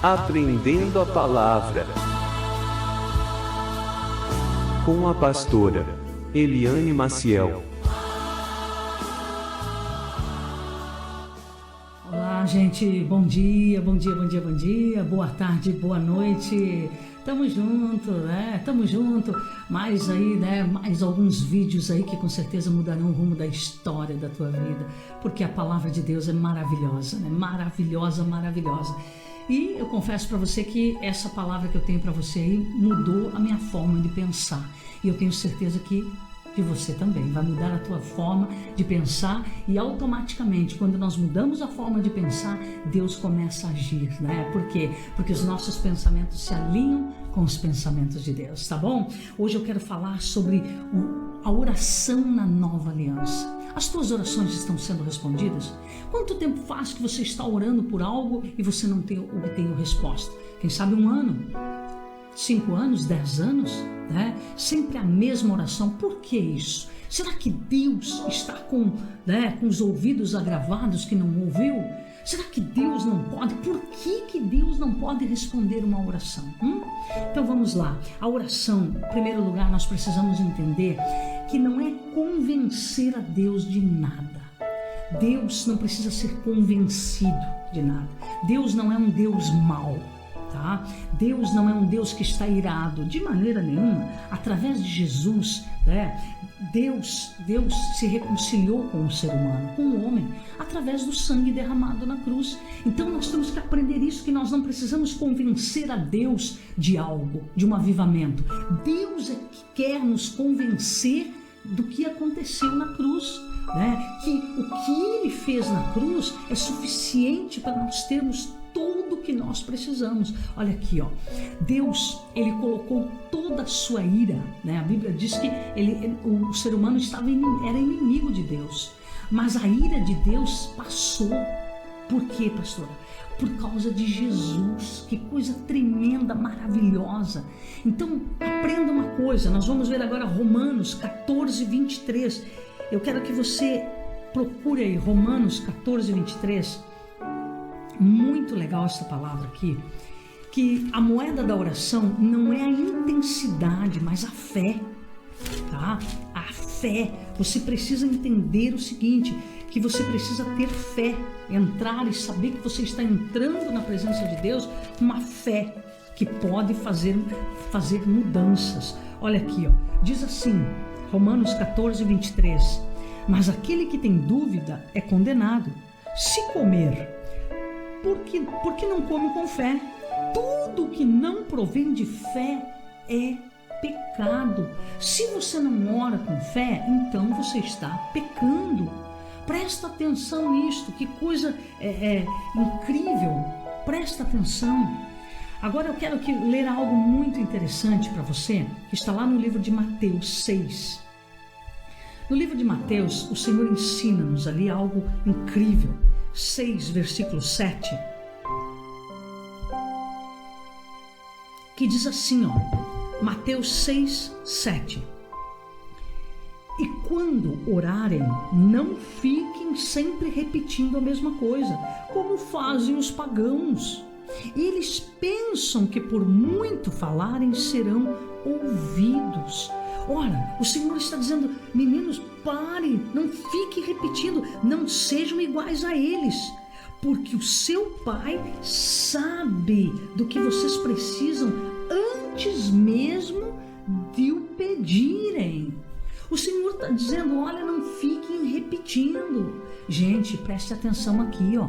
Aprendendo a Palavra, com a pastora Eliane Maciel. Olá, gente, bom dia, boa tarde, boa noite. Tamo junto, né? Tamo junto. Mais aí, né? Mais alguns vídeos aí que com certeza mudarão o rumo da história da tua vida, porque a palavra de Deus é maravilhosa, né? Maravilhosa. E eu confesso para você que essa palavra que eu tenho para você aí mudou a minha forma de pensar. E eu tenho certeza que de você também. Vai mudar a tua forma de pensar e automaticamente, quando nós mudamos a forma de pensar, Deus começa a agir, né? Por quê? Porque os nossos pensamentos se alinham com os pensamentos de Deus, tá bom? Hoje eu quero falar sobre a oração na nova aliança. As tuas orações estão sendo respondidas? Quanto tempo faz que você está orando por algo e você não tem obtém resposta? Quem sabe 1 ano? 5 anos, 10 anos, né? Sempre a mesma oração. Por que isso? Será que Deus está com os ouvidos agravados que não ouviu? Será que Deus não pode? Por que Deus não pode responder uma oração? Então vamos lá. A oração, em primeiro lugar, nós precisamos entender que não é convencer a Deus de nada. Deus não precisa ser convencido de nada. Deus não é um Deus mau. Tá? Deus não é um Deus que está irado de maneira nenhuma. Através de Jesus, Deus se reconciliou com o ser humano, com o homem, através do sangue derramado na cruz. Então nós temos que aprender isso, que nós não precisamos convencer a Deus de algo, de um avivamento. Deus é que quer nos convencer do que aconteceu na cruz, que o que Ele fez na cruz é suficiente para nós termos tudo o que nós precisamos. Olha aqui, Deus, Ele colocou toda a sua ira, A Bíblia diz que o ser humano era inimigo de Deus, mas a ira de Deus passou. Por quê, pastora? Por causa de Jesus. Que coisa tremenda, maravilhosa. Então, aprenda uma coisa. Nós vamos ver agora Romanos 14, 23. Eu quero que você procure aí Romanos 14, 23. Muito legal essa palavra aqui, que a moeda da oração não é a intensidade, mas a fé, tá? A fé. Você precisa entender o seguinte, que você precisa ter fé, entrar e saber que você está entrando na presença de Deus, uma fé que pode fazer mudanças. Olha aqui, diz assim, Romanos 14, 23, mas aquele que tem dúvida é condenado. Se comer, por que não come com fé? Tudo que não provém de fé é pecado. Se você não ora com fé, então você está pecando. Presta atenção nisto, que coisa incrível. Presta atenção. Agora eu quero ler algo muito interessante para você, que está lá no livro de Mateus 6. No livro de Mateus, o Senhor ensina-nos ali algo incrível. 6, versículo 7, que diz assim, Mateus 6, 7. E quando orarem, não fiquem sempre repetindo a mesma coisa, como fazem os pagãos. Eles pensam que por muito falarem serão ouvidos. Ora, o Senhor está dizendo, meninos, parem, não fiquem repetindo, não sejam iguais a eles, porque o seu Pai sabe do que vocês precisam antes mesmo de o pedirem. O Senhor está dizendo, olha, não fiquem repetindo. Gente, preste atenção aqui,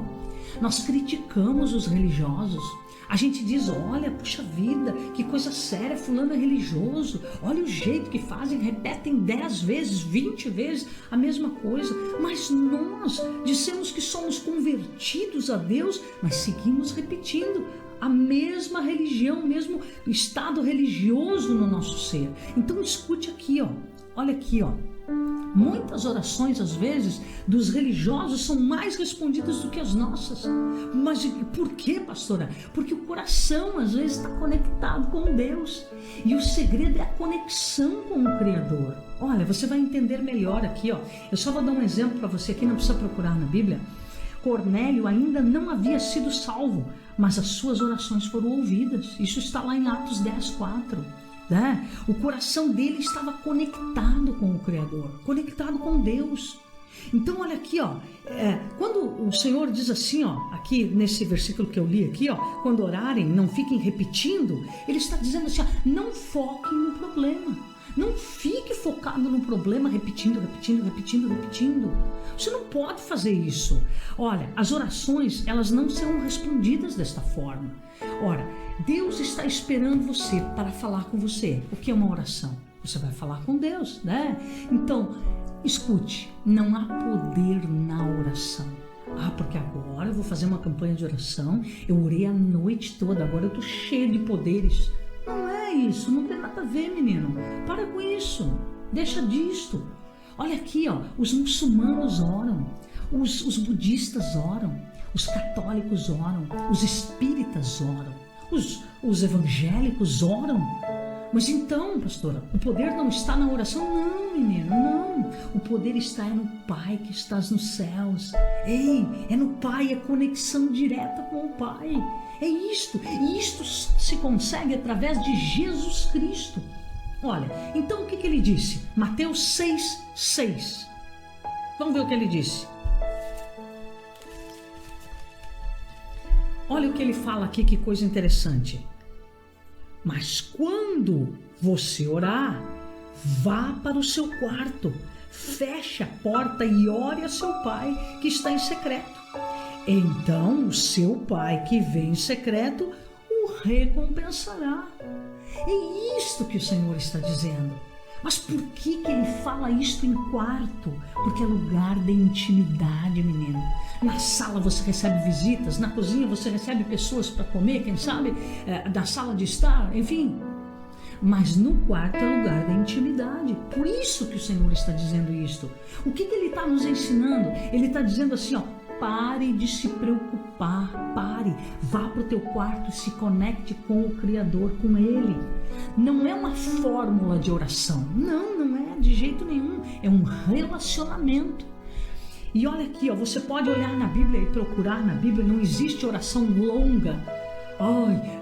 Nós criticamos os religiosos. A gente diz, olha, puxa vida, que coisa séria, fulano é religioso, olha o jeito que fazem, repetem 10 vezes, 20 vezes a mesma coisa, mas nós dissemos que somos convertidos a Deus, mas seguimos repetindo a mesma religião, o mesmo estado religioso no nosso ser. Então escute aqui, olha aqui, Muitas orações, às vezes, dos religiosos são mais respondidas do que as nossas. Mas por quê, pastora? Porque o coração, às vezes, está conectado com Deus. E o segredo é a conexão com o Criador. Olha, você vai entender melhor aqui, Eu só vou dar um exemplo para você aqui, não precisa procurar na Bíblia. Cornélio ainda não havia sido salvo, mas as suas orações foram ouvidas. Isso está lá em Atos 10:4. Né? O coração dele estava conectado com o Criador, conectado com Deus. Então olha aqui, quando o Senhor diz assim, aqui nesse versículo que eu li aqui, quando orarem, não fiquem repetindo, ele está dizendo assim, não foquem no problema, não fique focado no problema, repetindo. Você não pode fazer isso. Olha, as orações, elas não serão respondidas desta forma. Ora, Deus está esperando você para falar com você. O que é uma oração? Você vai falar com Deus, né? Então, escute, não há poder na oração. Porque agora eu vou fazer uma campanha de oração, eu orei a noite toda, agora eu estou cheio de poderes. Não é isso, não tem nada a ver, menino. Para com isso, deixa disto. Olha aqui, os muçulmanos oram, os budistas oram, os católicos oram, os espíritas oram, os evangélicos oram. Mas então, pastora, o poder não está na oração? Não, menino, não. O poder está no Pai que estás nos céus. Ei, é no Pai, é conexão direta com o Pai. É isto. E isto se consegue através de Jesus Cristo. Olha, então o que ele disse? Mateus 6:6. Vamos ver o que ele disse. Olha o que ele fala aqui, que coisa interessante. Mas quando você orar, vá para o seu quarto, feche a porta e ore a seu pai que está em secreto. Então o seu pai que vem em secreto o recompensará. É isto que o Senhor está dizendo. Mas por que ele fala isto em quarto? Porque é lugar de intimidade, menino. Na sala você recebe visitas, na cozinha você recebe pessoas para comer, quem sabe, na sala de estar, enfim. Mas no quarto é lugar da intimidade. Por isso que o Senhor está dizendo isto. O que ele está nos ensinando? Ele está dizendo assim, pare de se preocupar, pare, vá para o teu quarto e se conecte com o Criador, com Ele. Não é uma fórmula de oração, não é de jeito nenhum, é um relacionamento. E olha aqui, você pode olhar na Bíblia e procurar na Bíblia, não existe oração longa.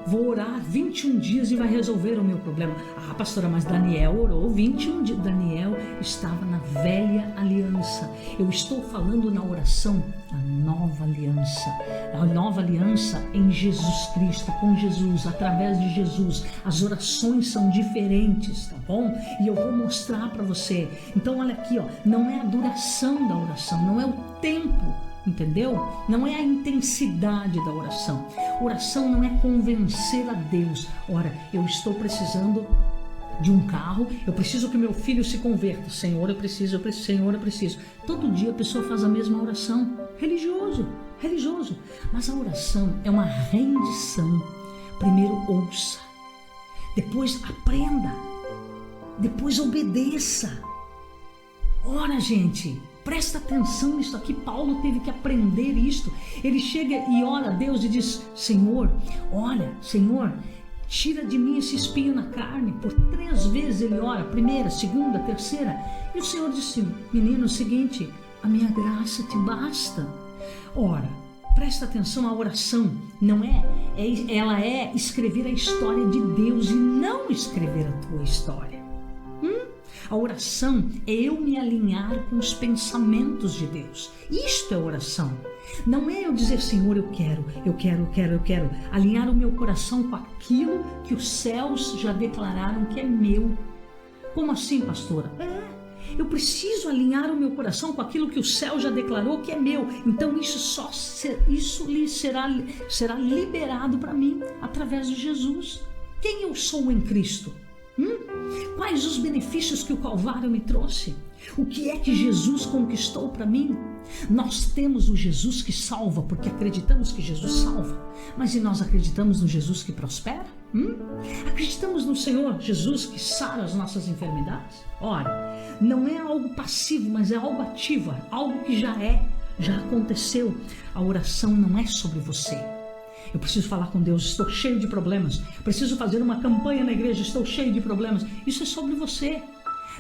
Vou orar 21 dias e vai resolver o meu problema. Pastora, mas Daniel orou 21 dias. Daniel estava na velha aliança. Eu estou falando na oração da nova aliança. A nova aliança em Jesus Cristo, com Jesus, através de Jesus. As orações são diferentes, tá bom? E eu vou mostrar para você. Então olha aqui, não é a duração da oração, não é o tempo. Entendeu? Não é a intensidade da oração. Oração não é convencer a Deus. Ora, eu estou precisando de um carro, eu preciso que meu filho se converta. Senhor, eu preciso, Senhor, eu preciso. Todo dia a pessoa faz a mesma oração. Religioso. Mas a oração é uma rendição. Primeiro ouça, depois aprenda, depois obedeça. Ora, gente, presta atenção nisso aqui. Paulo teve que aprender isto. Ele chega e ora a Deus e diz: Senhor, olha, Senhor, tira de mim esse espinho na carne. Por 3 vezes ele ora, primeira, segunda, terceira. E o Senhor disse: menino, é o seguinte, a minha graça te basta. Ora, presta atenção, a oração não ela é escrever a história de Deus e não escrever a tua história. A oração é eu me alinhar com os pensamentos de Deus. Isto é oração. Não é eu dizer, Senhor, eu quero. Alinhar o meu coração com aquilo que os céus já declararam que é meu. Como assim, pastora? Eu preciso alinhar o meu coração com aquilo que o céu já declarou que é meu. Então isso lhe será liberado para mim através de Jesus. Quem eu sou em Cristo? Quais os benefícios que o Calvário me trouxe? O que é que Jesus conquistou para mim? Nós temos o Jesus que salva, porque acreditamos que Jesus salva. Mas e nós acreditamos no Jesus que prospera? Acreditamos no Senhor Jesus que sara as nossas enfermidades? Ora, não é algo passivo, mas é algo ativo, algo que já aconteceu. A oração não é sobre você. Eu preciso falar com Deus, estou cheio de problemas. Preciso fazer uma campanha na igreja, estou cheio de problemas. Isso é sobre você.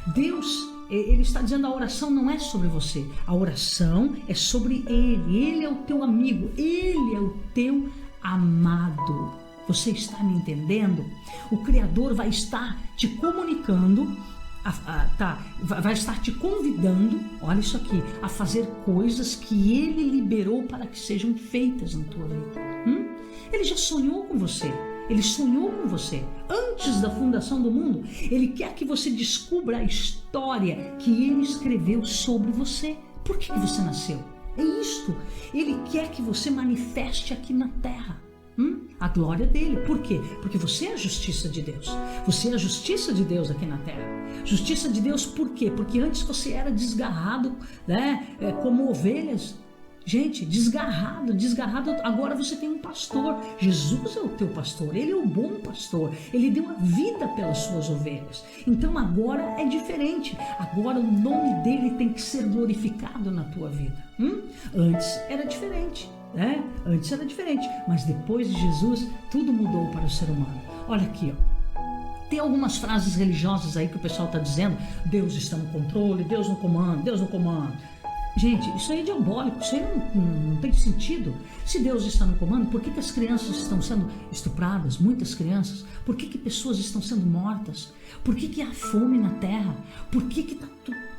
Deus Ele está dizendo: a oração não é sobre você, a oração é sobre Ele. Ele é o teu amigo, Ele é o teu amado. Você está me entendendo? O Criador vai estar te comunicando, vai estar te convidando, olha isso aqui, a fazer coisas que Ele liberou para que sejam feitas na tua vida. Ele já sonhou com você. Ele sonhou com você antes da fundação do mundo. Ele quer que você descubra a história que Ele escreveu sobre você. Por que você nasceu? É isto. Ele quer que você manifeste aqui na terra a glória dele. Por quê? Porque você é a justiça de Deus. Você é a justiça de Deus aqui na terra. Justiça de Deus por quê? Porque antes você era desgarrado, né? Como ovelhas. Gente, desgarrado, agora você tem um pastor. Jesus é o teu pastor, Ele é o bom pastor. Ele deu a vida pelas suas ovelhas. Então agora é diferente. Agora o nome dele tem que ser glorificado na tua vida. Antes era diferente, né? Antes era diferente, mas depois de Jesus tudo mudou para o ser humano. Olha aqui, ó. Tem algumas frases religiosas aí que o pessoal está dizendo: Deus está no controle, Deus no comando, Deus no comando. Gente, isso aí é diabólico, isso aí não tem sentido. Se Deus está no comando, por que as crianças estão sendo estupradas? Muitas crianças. Por que pessoas estão sendo mortas? Por que há fome na terra? Por que está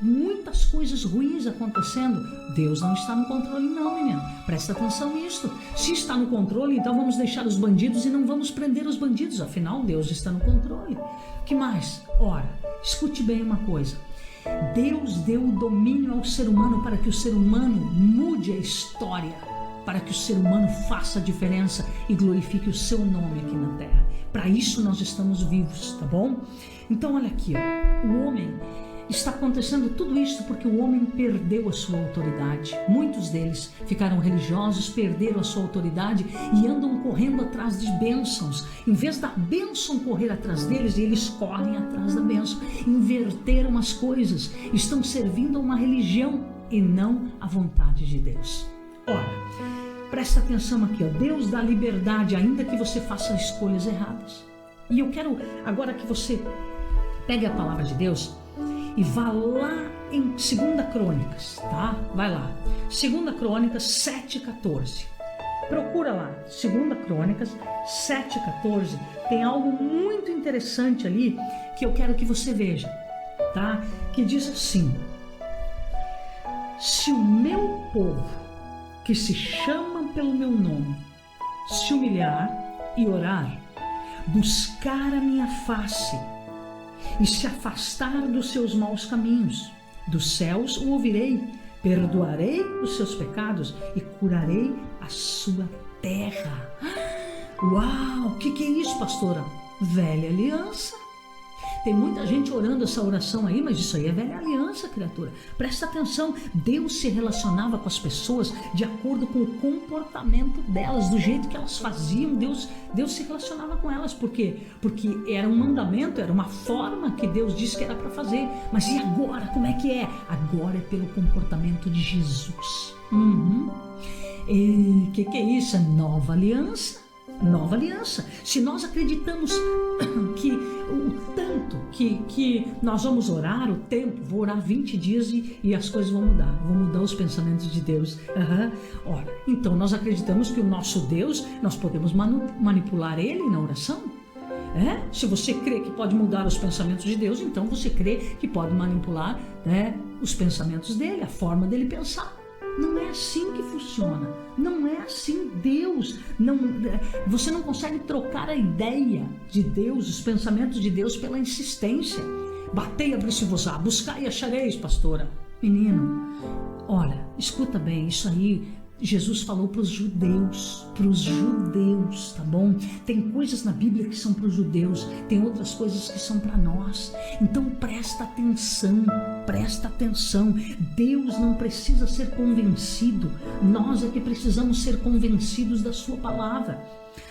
muitas coisas ruins acontecendo? Deus não está no controle não, menino. Presta atenção nisso. Se está no controle, então vamos deixar os bandidos e não vamos prender os bandidos. Afinal, Deus está no controle. O que mais? Ora, escute bem uma coisa. Deus deu o domínio ao ser humano para que o ser humano mude a história, para que o ser humano faça a diferença e glorifique o seu nome aqui na terra. Para isso nós estamos vivos, tá bom? Então olha aqui, ó. O homem, está acontecendo tudo isso porque o homem perdeu a sua autoridade. Muitos deles ficaram religiosos, perderam a sua autoridade e andam correndo atrás de bênçãos. Em vez da bênção correr atrás deles, eles correm atrás da bênção. Inverteram as coisas, estão servindo a uma religião e não a vontade de Deus. Ora, presta atenção aqui, ó. Deus dá liberdade ainda que você faça escolhas erradas. E eu quero agora que você pegue a palavra de Deus e vá lá em 2 Crônicas, tá? Vai lá, 2 Crônicas 7,14. Procura lá, 2 Crônicas 7,14. Tem algo muito interessante ali que eu quero que você veja, tá? Que diz assim: se o meu povo, que se chama pelo meu nome, se humilhar e orar, buscar a minha face e se afastar dos seus maus caminhos, dos céus o ouvirei, perdoarei os seus pecados e curarei a sua terra. Uau, o que é isso, pastora? Velha aliança. Tem muita gente orando essa oração aí, mas isso aí é velha aliança, criatura. Presta atenção, Deus se relacionava com as pessoas de acordo com o comportamento delas, do jeito que elas faziam. Deus se relacionava com elas. Por quê? Porque era um mandamento, era uma forma que Deus disse que era para fazer. Mas e agora? Como é que é? Agora é pelo comportamento de Jesus. E que é isso? É nova aliança. Nova aliança. Se nós acreditamos que o tanto que nós vamos orar, o tempo, vou orar 20 dias e as coisas vão mudar os pensamentos de Deus. Ora, então nós acreditamos que o nosso Deus, nós podemos manipular Ele na oração? Se você crê que pode mudar os pensamentos de Deus, então você crê que pode manipular, os pensamentos dele, a forma dele pensar. Não é assim que funciona. Não é assim. Deus não. Você não consegue trocar a ideia de Deus, os pensamentos de Deus, pela insistência. Batei, abri-se-vos-á, buscai e achareis, pastora. Menino, olha, escuta bem, isso aí Jesus falou para os judeus, tá bom? Tem coisas na Bíblia que são para os judeus, tem outras coisas que são para nós. Então presta atenção. Deus não precisa ser convencido, nós é que precisamos ser convencidos da sua palavra.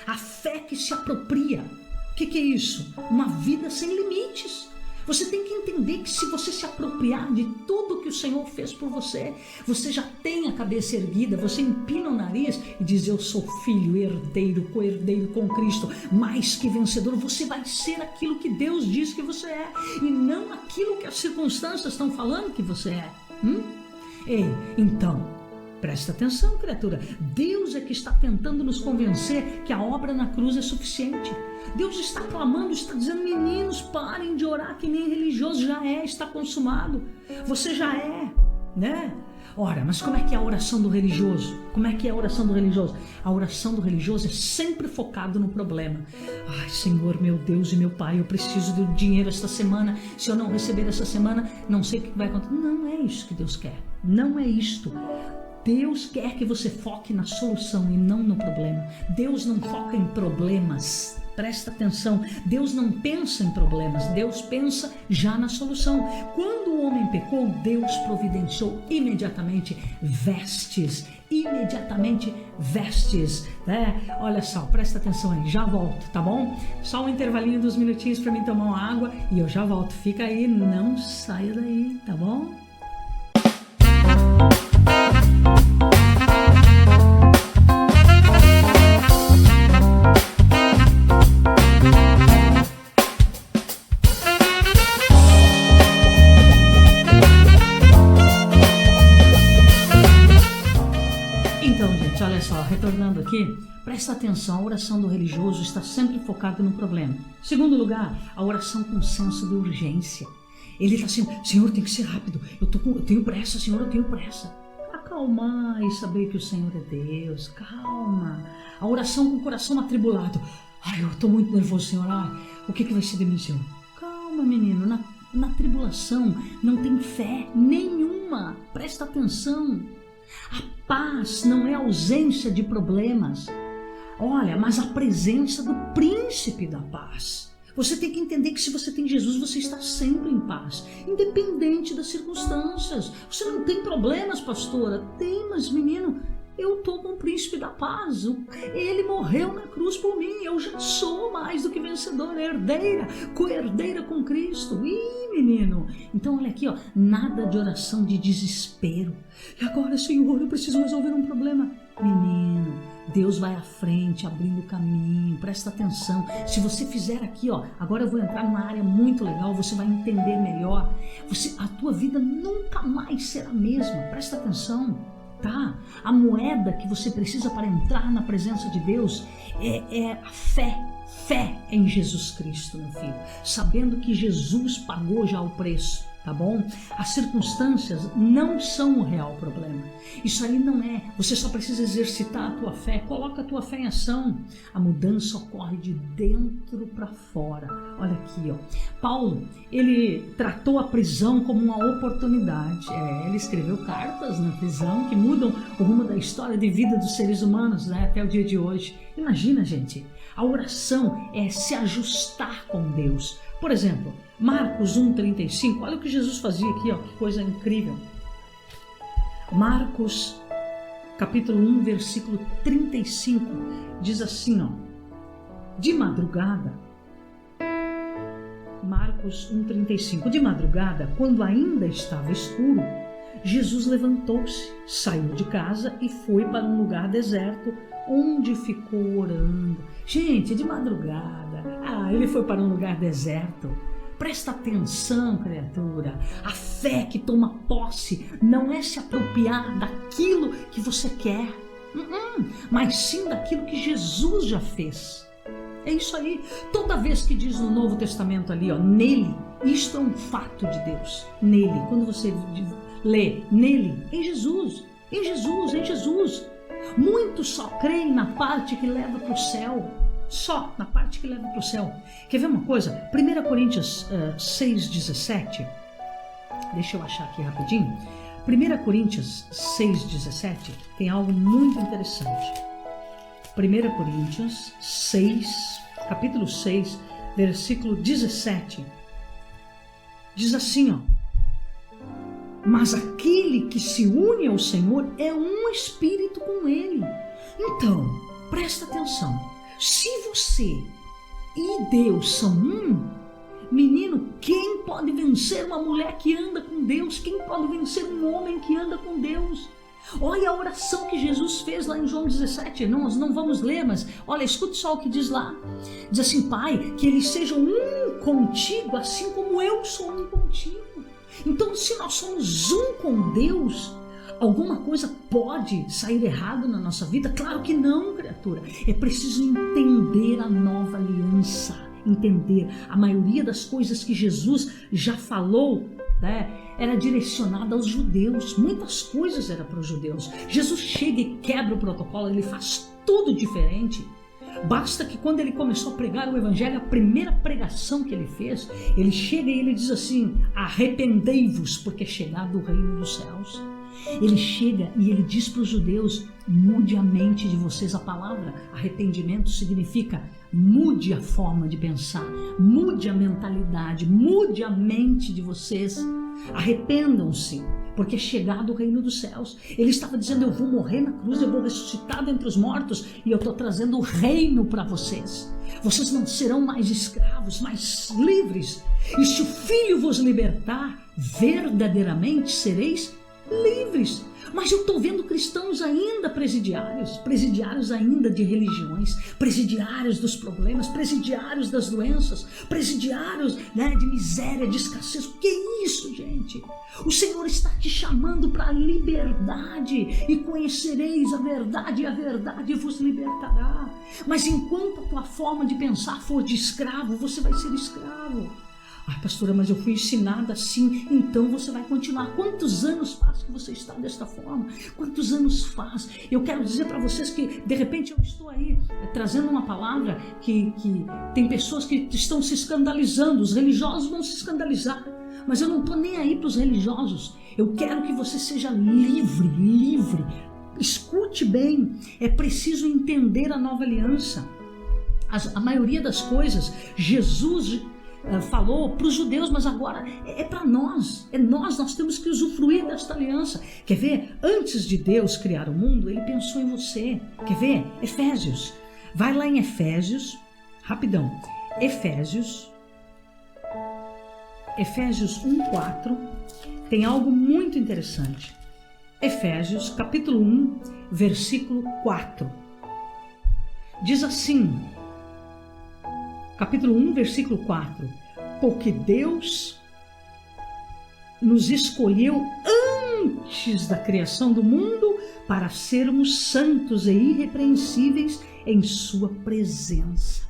A fé que se apropria, o que é isso? Uma vida sem limites. Você tem que entender que se você se apropriar de tudo que o Senhor fez por você, você já tem a cabeça erguida, você empina o nariz e diz: eu sou filho, herdeiro, co-herdeiro com Cristo, mais que vencedor. Você vai ser aquilo que Deus diz que você é, e não aquilo que as circunstâncias estão falando que você é. Ei, então, presta atenção, criatura. Deus é que está tentando nos convencer que a obra na cruz é suficiente. Deus está clamando, está dizendo: meninos, parem de orar que nem religioso. Já está consumado. Você já é, né? Ora, mas como é que é a oração do religioso? Como é que é a oração do religioso? A oração do religioso é sempre focado no problema. Ai, Senhor, meu Deus e meu Pai, eu preciso do dinheiro esta semana. Se eu não receber essa semana, não sei o que vai acontecer. Não é isso que Deus quer. Não é isto. Deus quer que você foque na solução e não no problema. Deus não foca em problemas. Presta atenção, Deus não pensa em problemas, Deus pensa já na solução. Quando o homem pecou, Deus providenciou imediatamente vestes, né? Olha só, presta atenção aí, já volto, tá bom? Só um intervalinho dos minutinhos para mim tomar uma água e eu já volto. Fica aí, não saia daí, tá bom? Olha só, retornando aqui, presta atenção, a oração do religioso está sempre focada no problema. Segundo lugar, a oração com senso de urgência. Ele está assim: Senhor, tem que ser rápido, eu tenho pressa, Senhor, eu tenho pressa. Acalmar e saber que o Senhor é Deus, calma. A oração com o coração atribulado: ai, eu estou muito nervoso, Senhor, ai, o que vai ser de mim, Senhor? Calma, menino, na tribulação não tem fé nenhuma, presta atenção. A paz não é ausência de problemas, olha, mas a presença do príncipe da paz. Você tem que entender que se você tem Jesus, você está sempre em paz, independente das circunstâncias. Você não tem problemas, pastora? Tem, mas menino, eu estou com o príncipe da paz. Ele morreu na cruz por mim. Eu já sou mais do que vencedor, herdeira, co-herdeira com Cristo. Ih, menino. Então olha aqui, ó, nada de oração de desespero. E agora, Senhor, eu preciso resolver um problema. Menino, Deus vai à frente, abrindo o caminho. Presta atenção. Se você fizer aqui, ó, agora eu vou entrar numa área muito legal, você vai entender melhor. A tua vida nunca mais será a mesma. Presta atenção. Tá? A moeda que você precisa para entrar na presença de Deus é a fé em Jesus Cristo, meu filho, sabendo que Jesus pagou já o preço, tá bom? As circunstâncias não são o real problema. Isso aí não é. Você só precisa exercitar a tua fé. Coloca a tua fé em ação. A mudança ocorre de dentro para fora. Olha aqui, ó. Paulo, ele tratou a prisão como uma oportunidade. Ele escreveu cartas na prisão que mudam o rumo da história de vida dos seres humanos, né, até o dia de hoje. Imagina, gente, a oração é se ajustar com Deus. Por exemplo, Marcos 1,35, olha o que Jesus fazia aqui, ó, que coisa incrível. Marcos, capítulo 1, versículo 35, diz assim, ó, de madrugada, Marcos 1,35, de madrugada, quando ainda estava escuro, Jesus levantou-se, saiu de casa e foi para um lugar deserto, onde ficou orando. Gente, de madrugada, ele foi para um lugar deserto. Presta atenção, criatura. A fé que toma posse não é se apropriar daquilo que você quer, mas sim daquilo que Jesus já fez. É isso aí. Toda vez que diz no Novo Testamento ali, ó, nele, isto é um fato de Deus. Nele, quando você lê nele, em Jesus, em Jesus, em Jesus. Muitos só creem na parte que leva para o céu. Só na parte que leva para o céu. Quer ver uma coisa? 1 Coríntios 6,17. Deixa eu achar aqui rapidinho. 1 Coríntios 6,17 tem algo muito interessante. 1 Coríntios 6, capítulo 6, versículo 17. Diz assim, ó. Mas aquele que se une ao Senhor é um espírito com Ele. Então, presta atenção. Se você e Deus são um, menino, quem pode vencer uma mulher que anda com Deus? Quem pode vencer um homem que anda com Deus? Olha a oração que Jesus fez lá em João 17, nós não vamos ler, mas olha, escute só o que diz lá. Diz assim: Pai, que eles sejam um contigo, assim como eu sou um contigo. Então, se nós somos um com Deus, alguma coisa pode sair errado na nossa vida? Claro que não, criatura. É preciso entender a nova aliança, entender a maioria das coisas que Jesus já falou, né, era direcionada aos judeus. Muitas coisas eram para os judeus. Jesus chega e quebra o protocolo, ele faz tudo diferente. Basta que quando ele começou a pregar o evangelho, a primeira pregação que ele fez, ele chega e ele diz assim: arrependei-vos, porque é chegado o reino dos céus. Ele chega e ele diz para os judeus: mude a mente de vocês. A palavra arrependimento significa mude a forma de pensar, mude a mentalidade, mude a mente de vocês. Arrependam-se, porque é chegado o reino dos céus. Ele estava dizendo: eu vou morrer na cruz, eu vou ressuscitar dentre os mortos e eu estou trazendo o reino para vocês. Vocês não serão mais escravos, mas livres. E se o Filho vos libertar, verdadeiramente sereis livres. Mas eu estou vendo cristãos ainda presidiários ainda de religiões, presidiários dos problemas, presidiários das doenças, presidiários, né, de miséria, de escassez. O que é isso, gente? O Senhor está te chamando para a liberdade, e conhecereis a verdade, e a verdade vos libertará. Mas enquanto a tua forma de pensar for de escravo, você vai ser escravo. Ah, pastora, mas eu fui ensinada assim. Então você vai continuar. Quantos anos faz que você está desta forma? Quantos anos faz? Eu quero dizer para vocês que de repente eu estou aí trazendo uma palavra que tem pessoas que estão se escandalizando. Os religiosos vão se escandalizar, mas eu não estou nem aí para os religiosos. Eu quero que você seja livre. Escute bem, é preciso entender a nova aliança. A maioria das coisas Jesus falou para os judeus, mas agora é para nós. Nós temos que usufruir desta aliança. Quer ver? Antes de Deus criar o mundo, ele pensou em você. Quer ver? Efésios. Vai lá em Efésios, rapidão. Efésios 1:4 tem algo muito interessante. Efésios capítulo 1, versículo 4. Diz assim, capítulo 1, versículo 4: porque Deus nos escolheu antes da criação do mundo para sermos santos e irrepreensíveis em sua presença.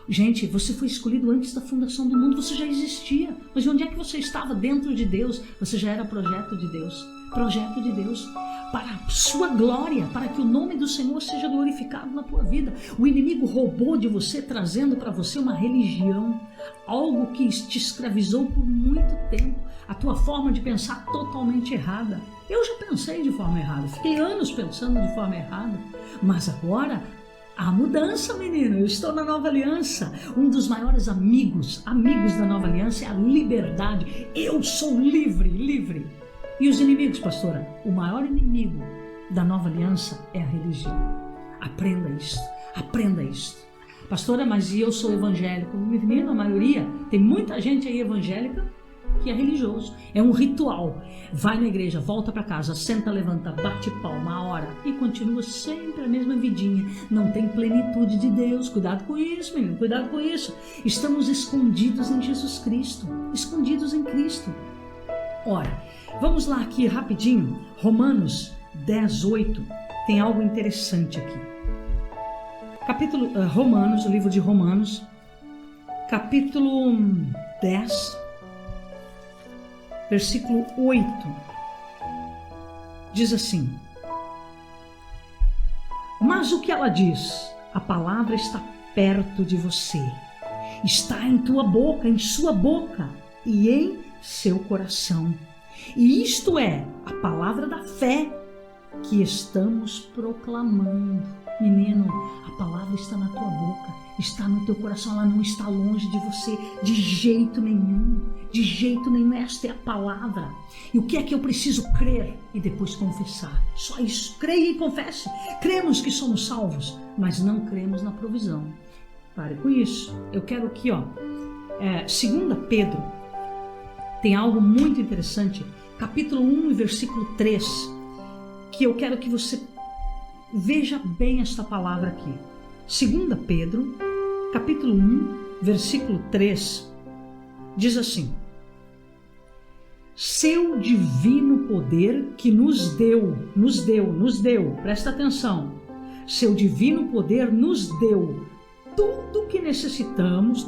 Gente, você foi escolhido antes da fundação do mundo, você já existia. Mas onde é que você estava? Dentro de Deus. Você já era projeto de Deus. Projeto de Deus para a sua glória, para que o nome do Senhor seja glorificado na tua vida. O inimigo roubou de você, trazendo para você uma religião, algo que te escravizou por muito tempo, a tua forma de pensar totalmente errada. Eu já pensei de forma errada, fiquei anos pensando de forma errada, mas agora há mudança, menino. Eu estou na nova aliança. Um dos maiores amigos da nova aliança é a liberdade. Eu sou livre. E os inimigos, pastora? O maior inimigo da nova aliança é a religião. Aprenda isto. Pastora, mas eu sou evangélico. Menino, a maioria, tem muita gente aí evangélica que é religioso. É um ritual. Vai na igreja, volta para casa, senta, levanta, bate palma, ora e continua sempre a mesma vidinha. Não tem plenitude de Deus. Cuidado com isso, menino, cuidado com isso. Estamos escondidos em Jesus Cristo. Escondidos em Cristo. Ora, vamos lá aqui rapidinho. Romanos 10:8 tem algo interessante aqui. Romanos, o livro de Romanos, capítulo 10, versículo 8, diz assim: mas o que ela diz? A palavra está perto de você, está em tua boca, em sua boca e em seu coração. E isto é a palavra da fé que estamos proclamando. Menino, a palavra está na tua boca, está no teu coração, ela não está longe de você de jeito nenhum. Esta é a palavra. E o que é que eu preciso crer e depois confessar? Só isso, creia e confesse. Cremos que somos salvos, mas não cremos na provisão. Pare com isso. Eu quero aqui, 2 Pedro tem algo muito interessante, capítulo 1 e versículo 3, que eu quero que você veja bem esta palavra aqui. 2 Pedro, capítulo 1, versículo 3, diz assim: seu divino poder que nos deu, presta atenção, seu divino poder nos deu tudo que necessitamos,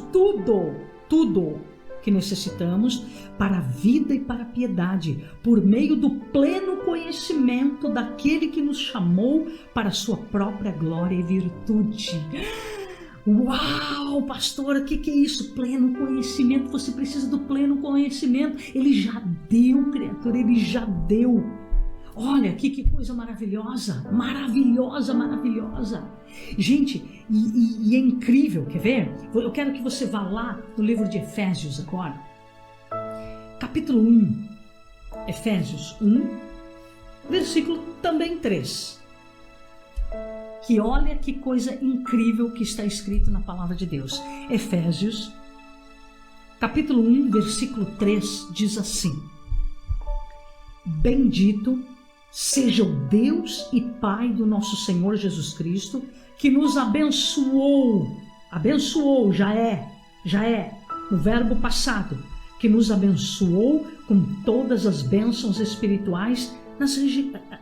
tudo que necessitamos para a vida e para a piedade, por meio do pleno conhecimento daquele que nos chamou para a sua própria glória e virtude. Uau, pastora, o que é isso? Pleno conhecimento, você precisa do pleno conhecimento. Ele já deu, criatura, ele já deu. Olha aqui que coisa maravilhosa, maravilhosa. Gente, e é incrível, quer ver? Eu quero que você vá lá no livro de Efésios agora. Capítulo 1, Efésios 1, versículo também 3. Que olha que coisa incrível que está escrito na palavra de Deus. Efésios, capítulo 1, versículo 3, diz assim: bendito seja o Deus e Pai do nosso Senhor Jesus Cristo, que nos abençoou, já é, no verbo passado, que nos abençoou com todas as bênçãos espirituais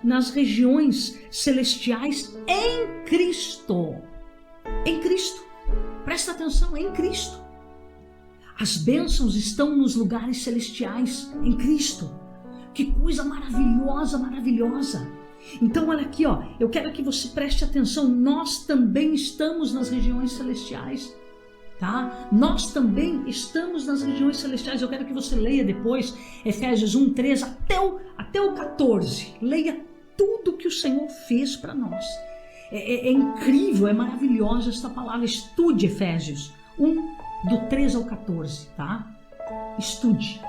nas regiões celestiais em Cristo. Em Cristo. Presta atenção, em Cristo. As bênçãos estão nos lugares celestiais em Cristo. Que coisa maravilhosa. Então olha aqui, ó, eu quero que você preste atenção, nós também estamos nas regiões celestiais. Tá? Nós também estamos nas regiões celestiais. Eu quero que você leia depois Efésios 1, 3 até o 14. Leia tudo que o Senhor fez para nós. É incrível, é maravilhosa esta palavra. Estude Efésios 1, do 3 ao 14, tá? Estude.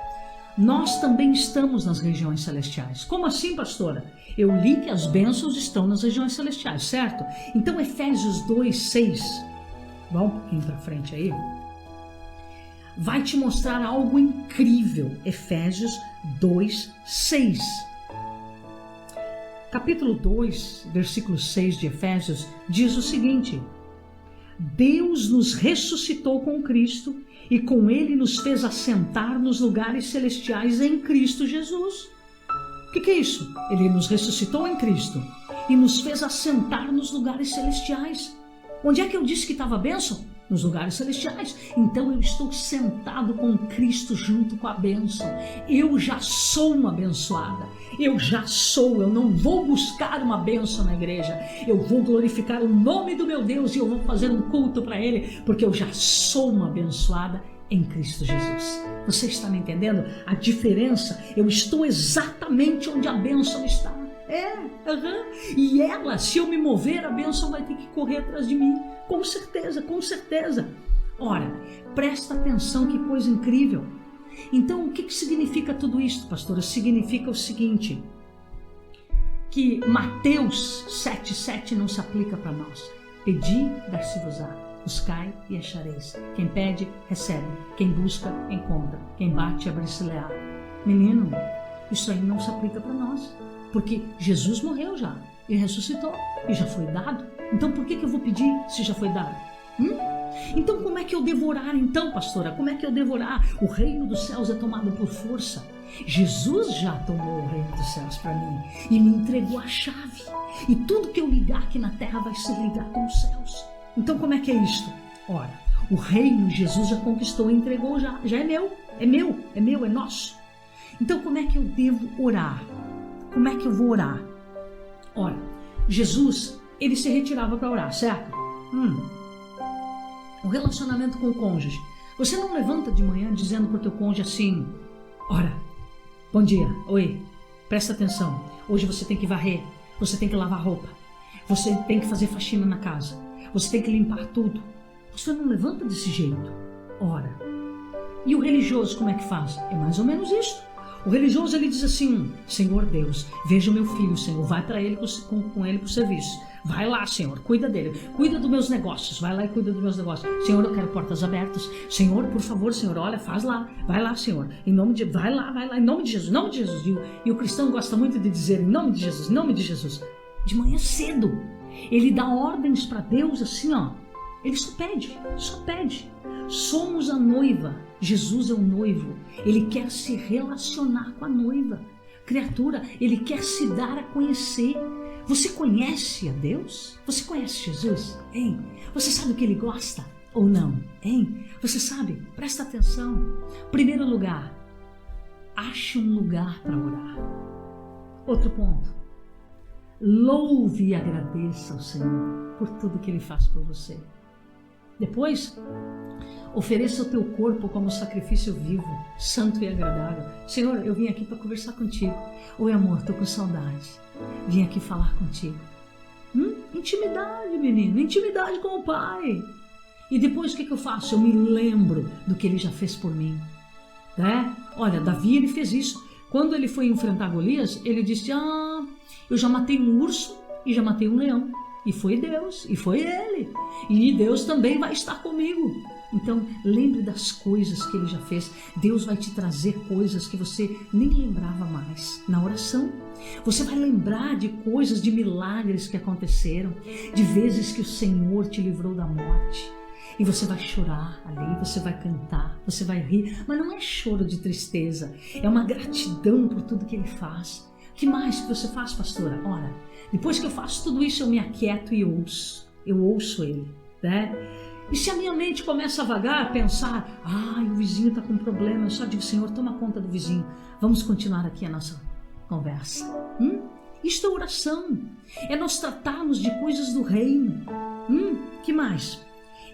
Nós também estamos nas regiões celestiais. Como assim, pastora? Eu li que as bênçãos estão nas regiões celestiais, certo? Então Efésios 2, 6... Vamos um pouquinho para frente aí. Vai te mostrar algo incrível. Efésios 2, 6. Capítulo 2, versículo 6 de Efésios diz o seguinte: Deus nos ressuscitou com Cristo e com Ele nos fez assentar nos lugares celestiais em Cristo Jesus. O que é isso? Ele nos ressuscitou em Cristo e nos fez assentar nos lugares celestiais. Onde é que eu disse que estava a bênção? Nos lugares celestiais. Então eu estou sentado com Cristo junto com a bênção. Eu já sou uma abençoada. Eu não vou buscar uma bênção na igreja. Eu vou glorificar o nome do meu Deus e eu vou fazer um culto para Ele, porque eu já sou uma abençoada em Cristo Jesus. Você está me entendendo? A diferença, eu estou exatamente onde a bênção está. E ela, se eu me mover, a bênção vai ter que correr atrás de mim, com certeza. Ora, presta atenção, que coisa incrível. Então, o que significa tudo isso, pastora? Significa o seguinte, que Mateus 7,7 não se aplica para nós. Pedi, dar-se-vos-á, buscai e achareis. Quem pede, recebe. Quem busca, encontra. Quem bate, abre-se-lhe-á. Menino, isso aí não se aplica para nós. Porque Jesus morreu já e ressuscitou e já foi dado. Então por que eu vou pedir se já foi dado? Então como é que eu devo orar então, pastora? Como é que eu devo orar? O reino dos céus é tomado por força. Jesus já tomou o reino dos céus para mim e me entregou a chave. E tudo que eu ligar aqui na terra vai ser ligado com os céus. Então como é que é isto? Ora, o reino Jesus já conquistou e entregou já é meu, é nosso. Então como é que eu devo orar? Como é que eu vou orar? Ora, Jesus, ele se retirava para orar, certo? O relacionamento com o cônjuge. Você não levanta de manhã dizendo para o teu cônjuge assim: ora, bom dia, oi, presta atenção, hoje você tem que varrer, você tem que lavar roupa, você tem que fazer faxina na casa, você tem que limpar tudo. Você não levanta desse jeito. Ora, e o religioso como é que faz? É mais ou menos isso. O religioso, ele diz assim: Senhor Deus, veja o meu filho, Senhor, vai para ele com ele para o serviço. Vai lá, Senhor, cuida dele, cuida dos meus negócios, vai lá e cuida dos meus negócios. Senhor, eu quero portas abertas. Senhor, por favor, Senhor, olha, faz lá, vai lá, Senhor, em nome de, vai lá, em nome de Jesus, em nome de Jesus. E o cristão gosta muito de dizer em nome de Jesus, em nome de Jesus. De manhã cedo, ele dá ordens para Deus assim, ó, ele só pede, só pede. Somos a noiva, Jesus é o noivo, ele quer se relacionar com a noiva. Criatura, ele quer se dar a conhecer. Você conhece a Deus? Você conhece Jesus? Hein? Você sabe o que ele gosta ou não? Hein? Você sabe? Presta atenção. Primeiro lugar, ache um lugar para orar. Outro ponto, louve e agradeça ao Senhor por tudo que ele faz por você. Depois, ofereça o teu corpo como sacrifício vivo, santo e agradável. Senhor, eu vim aqui para conversar contigo. Oi, amor, estou com saudade. Vim aqui falar contigo. Intimidade, menino, intimidade com o Pai. E depois o que eu faço? Eu me lembro do que ele já fez por mim. Né? Olha, Davi, ele fez isso. Quando ele foi enfrentar Golias, ele disse: eu já matei um urso e já matei um leão. E foi Deus, e foi ele. E Deus também vai estar comigo. Então, lembre das coisas que ele já fez. Deus vai te trazer coisas que você nem lembrava mais na oração. Você vai lembrar de coisas, de milagres que aconteceram, de vezes que o Senhor te livrou da morte. E você vai chorar ali, você vai cantar, você vai rir. Mas não é choro de tristeza, é uma gratidão por tudo que ele faz. O que mais que você faz, pastora? Olha, depois que eu faço tudo isso, eu me aquieto e ouço. Eu ouço ele, né? E se a minha mente começa a vagar, a pensar: o vizinho está com problema, eu só digo: Senhor, toma conta do vizinho. Vamos continuar aqui a nossa conversa. Isto é oração. É nós tratarmos de coisas do reino. Que mais?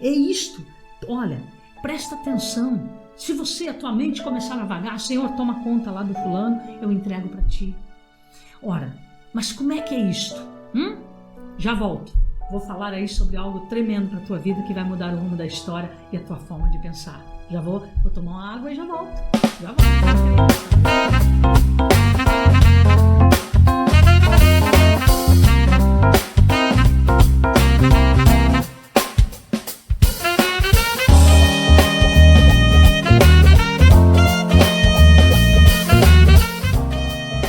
É isto. Olha, presta atenção. Se você, a tua mente começar a vagar: Senhor, toma conta lá do fulano, eu entrego para ti. Ora, mas como é que é isto? Já volto. Vou falar aí sobre algo tremendo para a tua vida que vai mudar o rumo da história e a tua forma de pensar. Já vou tomar uma água e já volto. Já volto.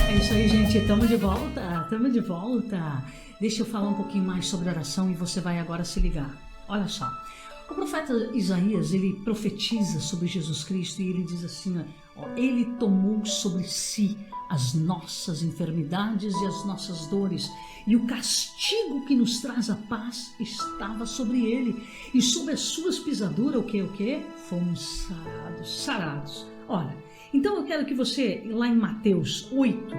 É isso aí, gente. Estamos de volta. Deixa eu falar um pouquinho mais sobre oração e você vai agora se ligar. Olha só, o profeta Isaías, ele profetiza sobre Jesus Cristo e ele diz assim, ele tomou sobre si as nossas enfermidades e as nossas dores, e o castigo que nos traz a paz estava sobre ele, e sobre as suas pisaduras, o que? Fomos sarados. Olha, então eu quero que você, lá em Mateus 8,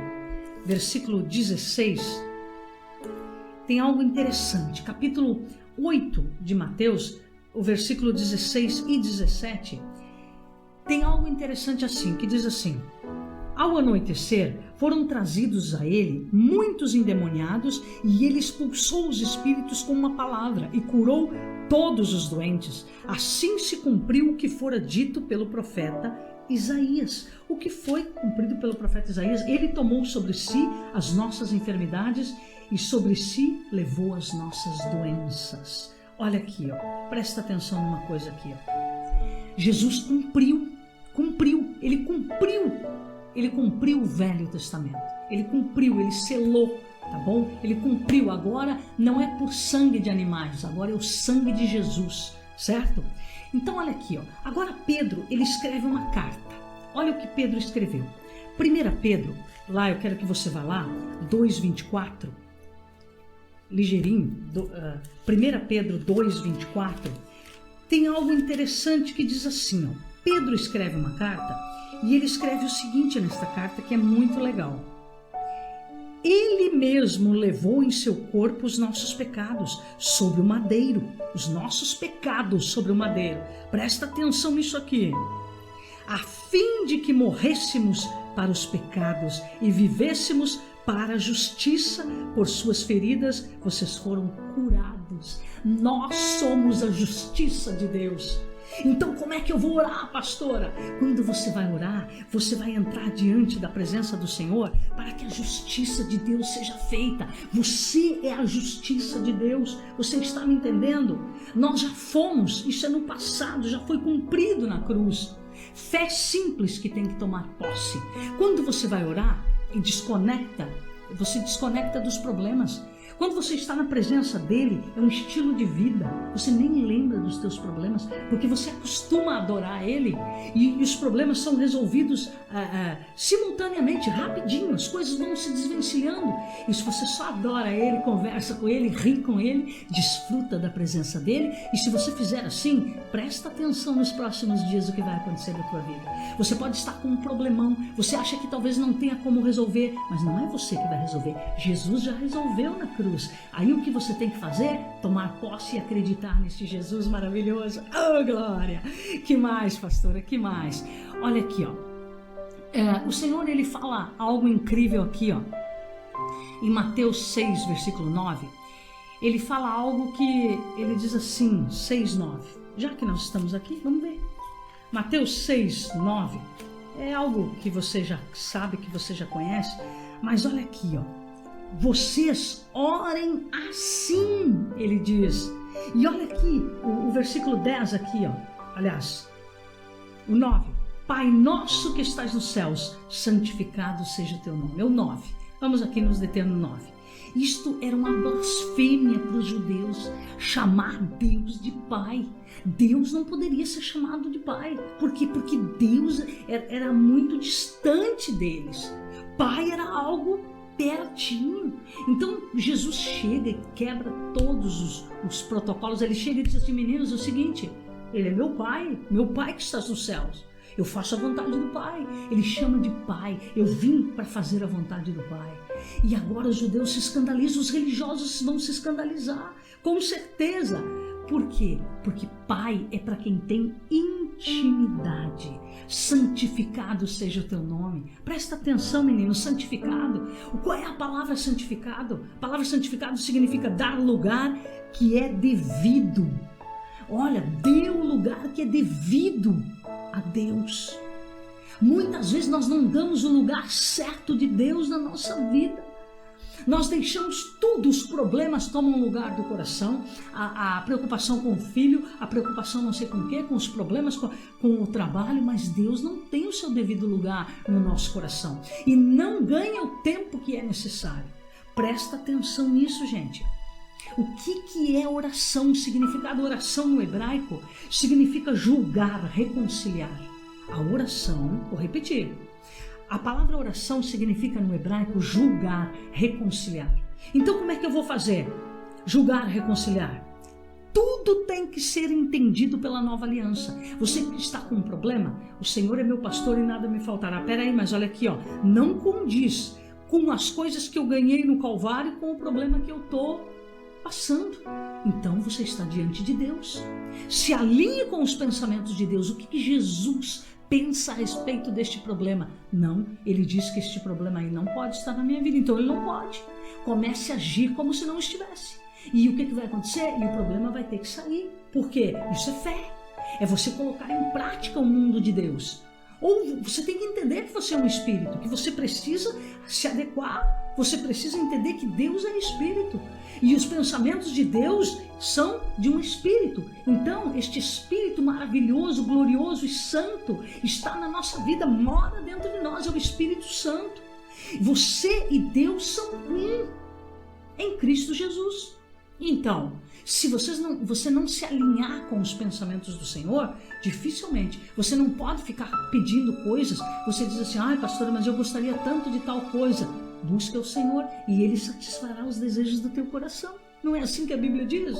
versículo 16, tem algo interessante. Capítulo 8 de Mateus, o versículo 16 e 17, tem algo interessante assim, que diz assim: ao anoitecer, foram trazidos a ele muitos endemoniados, e ele expulsou os espíritos com uma palavra e curou todos os doentes. Assim se cumpriu o que fora dito pelo profeta Isaías. O que foi cumprido pelo profeta Isaías? Ele tomou sobre si as nossas enfermidades e sobre si levou as nossas doenças. Olha aqui, presta atenção numa coisa aqui. Jesus cumpriu, ele cumpriu o Velho Testamento, ele cumpriu, ele selou, tá bom? Ele cumpriu. Agora não é por sangue de animais, agora é o sangue de Jesus, certo? Então olha aqui, agora Pedro, ele escreve uma carta. Olha o que Pedro escreveu. 1 Pedro, lá eu quero que você vá lá, 2:24, ligeirinho, 1 Pedro 2:24, tem algo interessante que diz assim, Pedro escreve uma carta e ele escreve o seguinte nesta carta, que é muito legal. Ele mesmo levou em seu corpo os nossos pecados sobre o madeiro. Os nossos pecados sobre o madeiro. Presta atenção nisso aqui. A fim de que morrêssemos para os pecados e vivêssemos para a justiça. Por suas feridas vocês foram curados. Nós somos a justiça de Deus. Então como é que eu vou orar, pastora? Quando você vai orar, você vai entrar diante da presença do Senhor para que a justiça de Deus seja feita. Você é a justiça de Deus. Você está me entendendo? Nós já fomos, isso é no passado, já foi cumprido na cruz. Fé simples que tem que tomar posse. Quando você vai orar e desconecta, você desconecta dos problemas. Quando você está na presença dele, é um estilo de vida. Você nem lembra dos teus problemas, porque você acostuma a adorar ele e os problemas são resolvidos simultaneamente, rapidinho. As coisas vão se desvencilhando. E se você só adora ele, conversa com ele, ri com ele, desfruta da presença dele. E se você fizer assim, presta atenção nos próximos dias o que vai acontecer na tua vida. Você pode estar com um problemão, você acha que talvez não tenha como resolver, mas não é você que vai resolver. Jesus já resolveu na cruz. Aí o que você tem que fazer? Tomar posse e acreditar neste Jesus maravilhoso. Oh, glória! Que mais, pastora? Que mais? Olha aqui, ó. O Senhor, ele fala algo incrível aqui, ó. Em Mateus 6, versículo 9, ele fala algo que ele diz assim, 6, 9. Já que nós estamos aqui, vamos ver. Mateus 6, 9 é algo que você já sabe, que você já conhece, mas olha aqui, ó. Vocês orem assim, ele diz. E olha aqui, o versículo 10 aqui, ó. Aliás, o 9. Pai nosso que estás nos céus, santificado seja o teu nome. É o 9. Vamos aqui nos deter no 9. Isto era uma blasfêmia para os judeus, chamar Deus de Pai. Deus não poderia ser chamado de Pai. Por quê? Porque Deus era muito distante deles. Pai era algo pertinho. Então Jesus chega e quebra todos os protocolos. Ele chega e diz assim: meninos, é o seguinte, ele é meu pai que está nos céus. Eu faço a vontade do Pai. Ele chama de Pai. Eu vim para fazer a vontade do Pai. E agora os judeus se escandalizam, os religiosos vão se escandalizar, com certeza. Por quê? Porque Pai é para quem tem intimidade. Santificado seja o teu nome. Presta atenção, menino, santificado. Qual é a palavra santificado? A palavra santificado significa dar lugar que é devido. Olha, dê o lugar que é devido a Deus. Muitas vezes nós não damos o lugar certo de Deus na nossa vida. Nós deixamos tudo, os problemas tomam lugar do coração, a preocupação com o filho, a preocupação não sei com o quê, com os problemas, com o trabalho, mas Deus não tem o seu devido lugar no nosso coração e não ganha o tempo que é necessário. Presta atenção nisso, gente. O que é oração? O significado de oração no hebraico significa julgar, reconciliar. A oração, vou repetir, a palavra oração significa no hebraico julgar, reconciliar. Então como é que eu vou fazer? Julgar, reconciliar. Tudo tem que ser entendido pela nova aliança. Você está com um problema? O Senhor é meu pastor e nada me faltará. Peraí, mas olha aqui, ó, não condiz com as coisas que eu ganhei no Calvário com o problema que eu estou passando. Então você está diante de Deus. Se alinhe com os pensamentos de Deus. O que Jesus pensa a respeito deste problema? Não, ele diz que este problema aí não pode estar na minha vida, então ele não pode. Comece a agir como se não estivesse. E o que vai acontecer? E o problema vai ter que sair. Por quê? Isso é fé. É você colocar em prática o mundo de Deus. Ou você tem que entender que você é um espírito, que você precisa se adequar. Você precisa entender que Deus é espírito. E os pensamentos de Deus são de um espírito. Então, este espírito maravilhoso, glorioso e santo está na nossa vida, mora dentro de nós, é o Espírito Santo. Você e Deus são um em Cristo Jesus. Então, se você não se alinhar com os pensamentos do Senhor, dificilmente, você não pode ficar pedindo coisas. Você diz assim: ai, pastora, mas eu gostaria tanto de tal coisa. Busca o Senhor e Ele satisfará os desejos do teu coração. Não é assim que a Bíblia diz?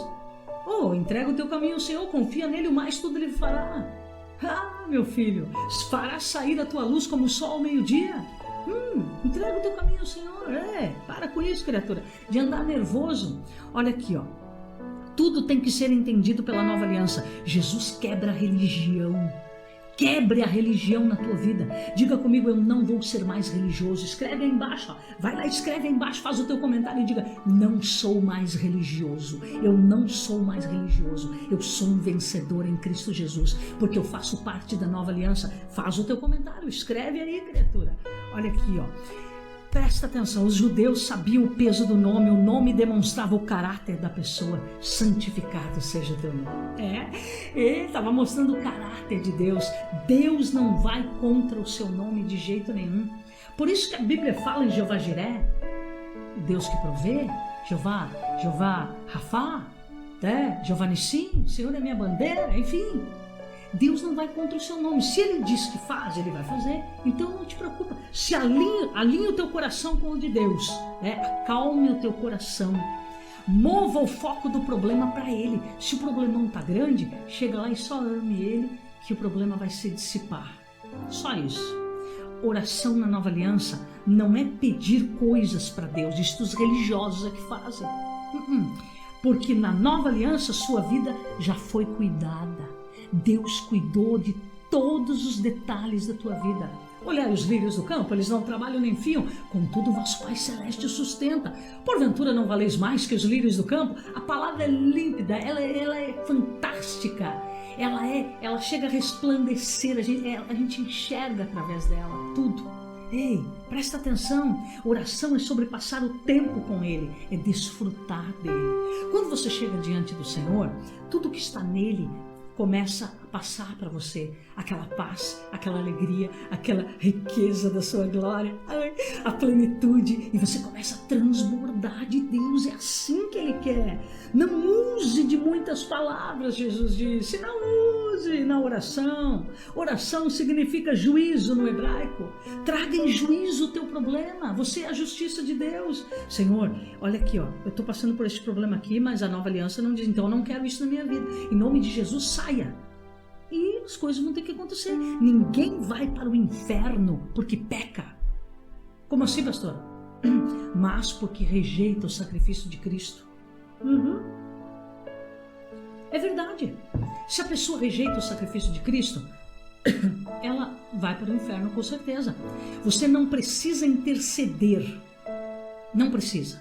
Oh, entrega o teu caminho ao Senhor, confia nele, o mais tudo Ele fará. Ah, meu filho, fará sair a tua luz como o sol ao meio-dia. Entrega o teu caminho ao Senhor. Para com isso, criatura, de andar nervoso. Olha aqui, ó. Tudo tem que ser entendido pela nova aliança. Jesus quebra a religião. Quebre a religião na tua vida. Diga comigo, eu não vou ser mais religioso. Escreve aí embaixo, ó. Vai lá, escreve aí embaixo, faz o teu comentário e diga, não sou mais religioso. Eu não sou mais religioso. Eu sou um vencedor em Cristo Jesus, porque eu faço parte da nova aliança. Faz o teu comentário, escreve aí, criatura. Olha aqui, ó. Presta atenção, os judeus sabiam o peso do nome, o nome demonstrava o caráter da pessoa. Santificado seja teu nome. Ele estava mostrando o caráter de Deus. Deus não vai contra o seu nome de jeito nenhum. Por isso que a Bíblia fala em Jeová Jiré, Deus que provê, Jeová Rafá, Jeová Nissim, o Senhor é minha bandeira, enfim. Deus não vai contra o seu nome. Se Ele diz que faz, Ele vai fazer. Então não te preocupa. Se alinha o teu coração com o de Deus. Acalme o teu coração. Mova o foco do problema para Ele. Se o problemão está grande, chega lá e só ame Ele, que o problema vai se dissipar. Só isso. Oração na nova aliança não é pedir coisas para Deus. Isto os religiosos é que fazem. Porque na nova aliança sua vida já foi cuidada. Deus cuidou de todos os detalhes da tua vida. Olhai os lírios do campo, eles não trabalham nem fiam, contudo vosso Pai Celeste os sustenta. Porventura não valeis mais que os lírios do campo? A palavra é límpida, ela é fantástica, ela chega a resplandecer, a gente enxerga através dela tudo. Ei, presta atenção, oração é sobre passar o tempo com Ele, é desfrutar dEle. Quando você chega diante do Senhor, tudo que está nele começa a passar para você, aquela paz, aquela alegria, aquela riqueza da sua glória, a plenitude, e você começa a transbordar de Deus. É assim que Ele quer. Não use de muitas palavras, Jesus disse, não use na oração. Oração significa juízo no hebraico. Traga em juízo o teu problema. Você é a justiça de Deus. Senhor, olha aqui, ó, eu estou passando por esse problema aqui, mas a nova aliança não diz, então eu não quero isso na minha vida. Em nome de Jesus, saia. E as coisas vão ter que acontecer. Ninguém vai para o inferno porque peca. Como assim, pastor? Mas porque rejeita o sacrifício de Cristo. É verdade. Se a pessoa rejeita o sacrifício de Cristo, ela vai para o inferno com certeza. Você não precisa interceder. Não precisa.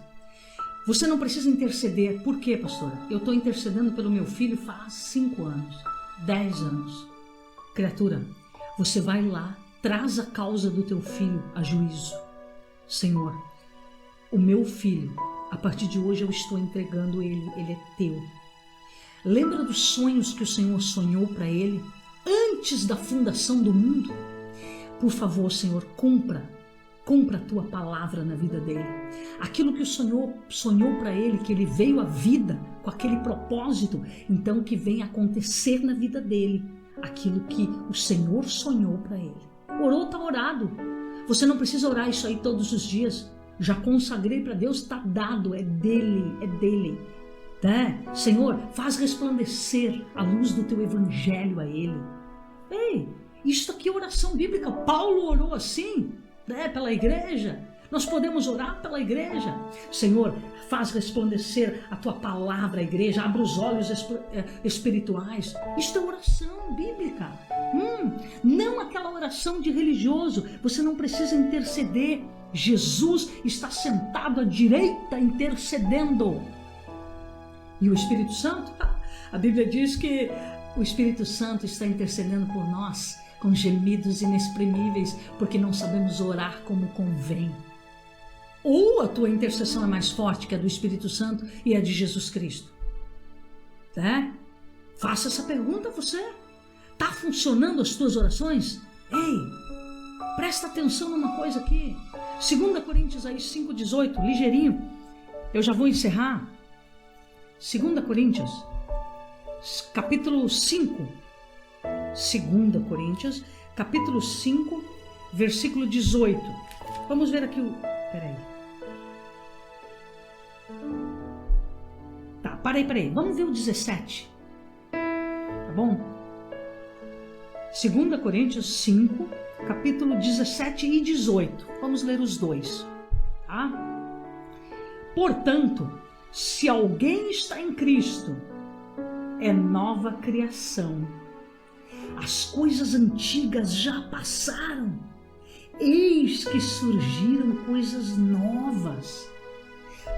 Você não precisa interceder. Por quê, pastora? Eu estou intercedendo pelo meu filho faz 5 anos, 10 anos. Criatura, você vai lá, traz a causa do teu filho a juízo. Senhor, o meu filho, a partir de hoje eu estou entregando ele é teu. Lembra dos sonhos que o Senhor sonhou para ele antes da fundação do mundo? Por favor, Senhor, cumpra a tua palavra na vida dele. Aquilo que o Senhor sonhou para ele, que ele veio à vida com aquele propósito, então que venha acontecer na vida dele aquilo que o Senhor sonhou para ele. Orou, está orado. Você não precisa orar isso aí todos os dias. Já consagrei para Deus, está dado, é dele. Tá? Senhor, faz resplandecer a luz do teu evangelho a ele. Ei, isso aqui é oração bíblica. Paulo orou assim, pela igreja. Nós podemos orar pela igreja. Senhor, faz resplandecer a tua palavra à igreja, abre os olhos espirituais. Isto é oração bíblica. Não aquela oração de religioso. Você não precisa interceder. Jesus está sentado à direita intercedendo. E o Espírito Santo? A Bíblia diz que o Espírito Santo está intercedendo por nós com gemidos inexprimíveis, porque não sabemos orar como convém. Ou a tua intercessão é mais forte que a do Espírito Santo e a de Jesus Cristo? Faça essa pergunta a você. Está funcionando as tuas orações? Ei, presta atenção numa coisa aqui. 2 Coríntios 5,18, ligeirinho. Eu já vou encerrar. 2 Coríntios, capítulo 5. 2 Coríntios, capítulo 5, versículo 18. Vamos ver aqui o... Peraí. Tá, peraí. Vamos ver o 17. Tá bom? 2 Coríntios 5, capítulo 17 e 18. Vamos ler os dois. Tá? Portanto, se alguém está em Cristo, é nova criação. as coisas antigas já passaram, eis que surgiram coisas novas.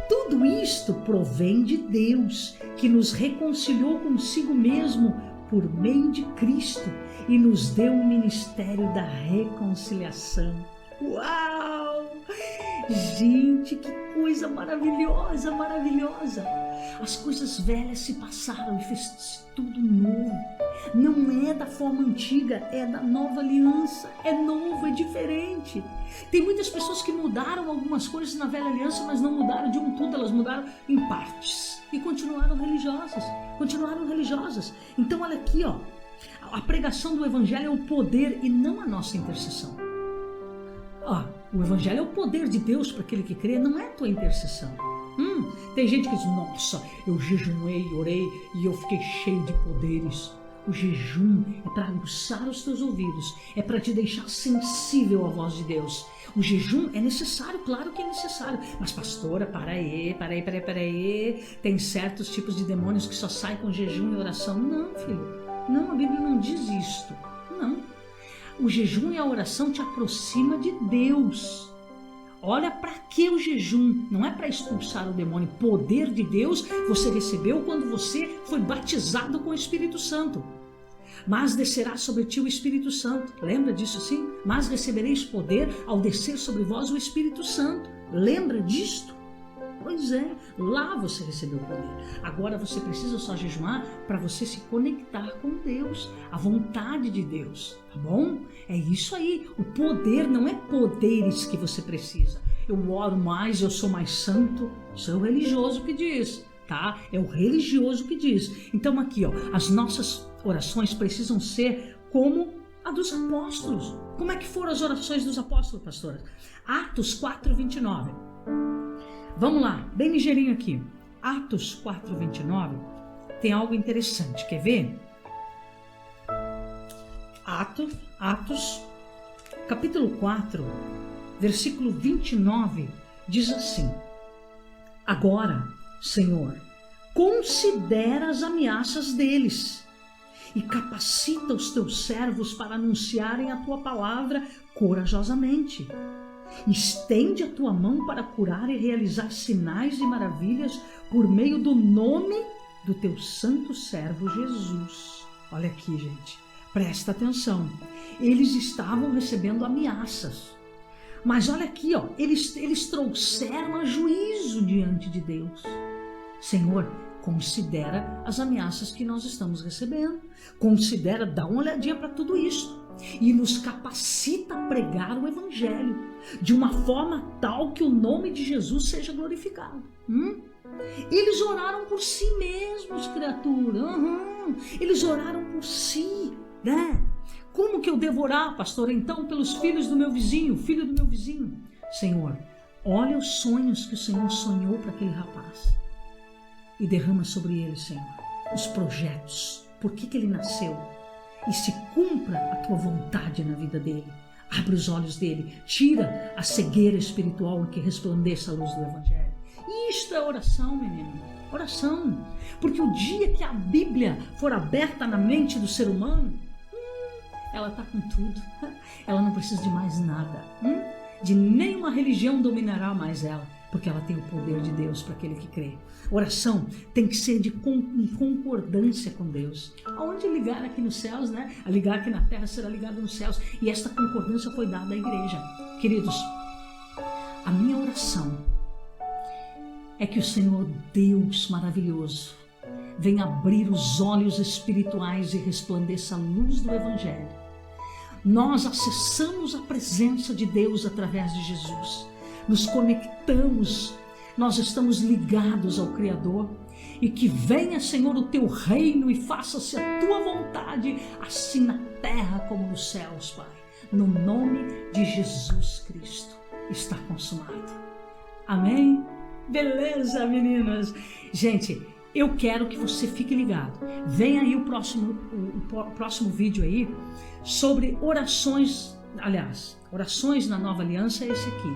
Tudo isto provém de Deus, que nos reconciliou consigo mesmo por meio de Cristo e nos deu o ministério da reconciliação. Uau! Gente, que coisa maravilhosa, maravilhosa! As coisas velhas se passaram e fez tudo novo. Não é da forma antiga, é da nova aliança. É novo, é diferente. Tem muitas pessoas que mudaram algumas coisas na velha aliança, mas não mudaram de um tudo, elas mudaram em partes. E continuaram religiosas. Então olha aqui, ó, a pregação do evangelho é o poder e não a nossa intercessão. O evangelho é o poder de Deus para aquele que crê, não é a tua intercessão. Tem gente que diz, nossa, eu jejuei, orei e eu fiquei cheio de poderes. O jejum é para aguçar os teus ouvidos, é para te deixar sensível à voz de Deus. O jejum é necessário, claro que é necessário. Mas pastora, para aí. Tem certos tipos de demônios que só saem com jejum e oração. Não, filho, não, a Bíblia não diz isto. Não. O jejum e a oração te aproxima de Deus. Olha, para que o jejum? Não é para expulsar o demônio. Poder de Deus você recebeu quando você foi batizado com o Espírito Santo. Mas descerá sobre ti o Espírito Santo. Lembra disso sim? Mas recebereis poder ao descer sobre vós o Espírito Santo. Lembra disto? Pois é, lá você recebeu o poder. Agora você precisa só jejuar para você se conectar com Deus, a vontade de Deus, tá bom? É isso aí, o poder não é poderes que você precisa. Eu oro mais, eu sou mais santo, isso é o religioso que diz, tá? É o religioso que diz. Então aqui, ó, as nossas orações precisam ser como a dos apóstolos. Como é que foram as orações dos apóstolos, pastora? Atos 4:29. Vamos lá, bem ligeirinho aqui. Atos 4:29 tem algo interessante, quer ver? Atos, capítulo 4, versículo 29, diz assim: agora, Senhor, considera as ameaças deles e capacita os teus servos para anunciarem a tua palavra corajosamente. Estende a tua mão para curar e realizar sinais e maravilhas por meio do nome do teu santo servo Jesus. Olha aqui, gente, presta atenção. Eles estavam recebendo ameaças. Mas olha aqui, ó, eles trouxeram a juízo diante de Deus. Senhor, considera as ameaças que nós estamos recebendo. Considera, dá uma olhadinha para tudo isso. E nos capacita a pregar o evangelho de uma forma tal que o nome de Jesus seja glorificado. Eles oraram por si mesmos, criatura. Eles oraram por si, né? Como que eu devo orar, pastor? Então, pelos filhos do meu vizinho, filho do meu vizinho. Senhor, olha os sonhos que o Senhor sonhou para aquele rapaz e derrama sobre ele, Senhor, os projetos, por que ele nasceu, e se cumpra a tua vontade na vida dele. Abre os olhos dele, tira a cegueira espiritual e que resplandeça a luz do evangelho. Isto é oração, menino, oração. Porque o dia que a Bíblia for aberta na mente do ser humano, ela está com tudo. Ela não precisa de mais nada. De nenhuma religião dominará mais ela, porque ela tem o poder de Deus para aquele que crê. Oração tem que ser em concordância com Deus. Aonde ligar aqui nos céus, né? A ligar aqui na terra será ligado nos céus. E esta concordância foi dada à igreja. Queridos, a minha oração é que o Senhor Deus maravilhoso venha abrir os olhos espirituais e resplandeça a luz do evangelho. Nós acessamos a presença de Deus através de Jesus. Nos conectamos, nós estamos ligados ao Criador, e que venha, Senhor, o teu reino e faça-se a tua vontade, assim na terra como nos céus, Pai. No nome de Jesus Cristo, está consumado. Amém? Beleza, meninas? Gente, eu quero que você fique ligado. Vem aí o próximo vídeo aí sobre orações. Aliás, orações na nova aliança é esse aqui.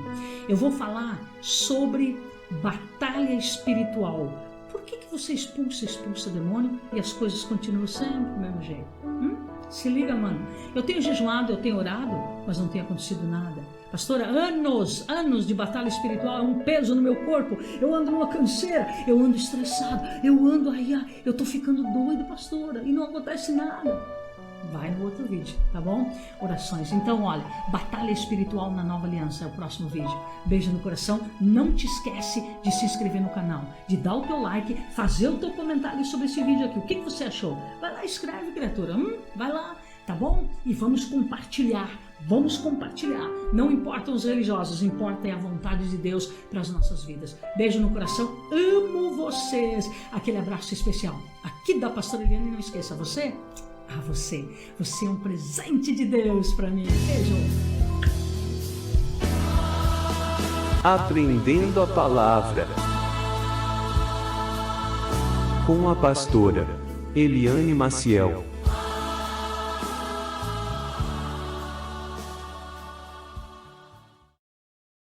Eu vou falar sobre batalha espiritual. Por que você expulsa demônio e as coisas continuam sempre do mesmo jeito? Se liga, mano. Eu tenho jejuado, eu tenho orado, mas não tem acontecido nada. Pastora, anos de batalha espiritual, é um peso no meu corpo. Eu ando numa canseira, eu ando estressado, eu tô ficando doido, pastora, e não acontece nada. Vai no outro vídeo, tá bom? Orações. Então, olha, batalha espiritual na Nova Aliança é o próximo vídeo. Beijo no coração. Não te esquece de se inscrever no canal, de dar o teu like, fazer o teu comentário sobre esse vídeo aqui. O que você achou? Vai lá, escreve, criatura. Vai lá, tá bom? E vamos compartilhar. Vamos compartilhar. Não importam os religiosos, importa é a vontade de Deus para as nossas vidas. Beijo no coração. Amo vocês. Aquele abraço especial. Aqui da Pastora Eliane, não esqueça, você é um presente de Deus para mim. Beijo. Aprendendo a Palavra com a pastora Eliane Maciel.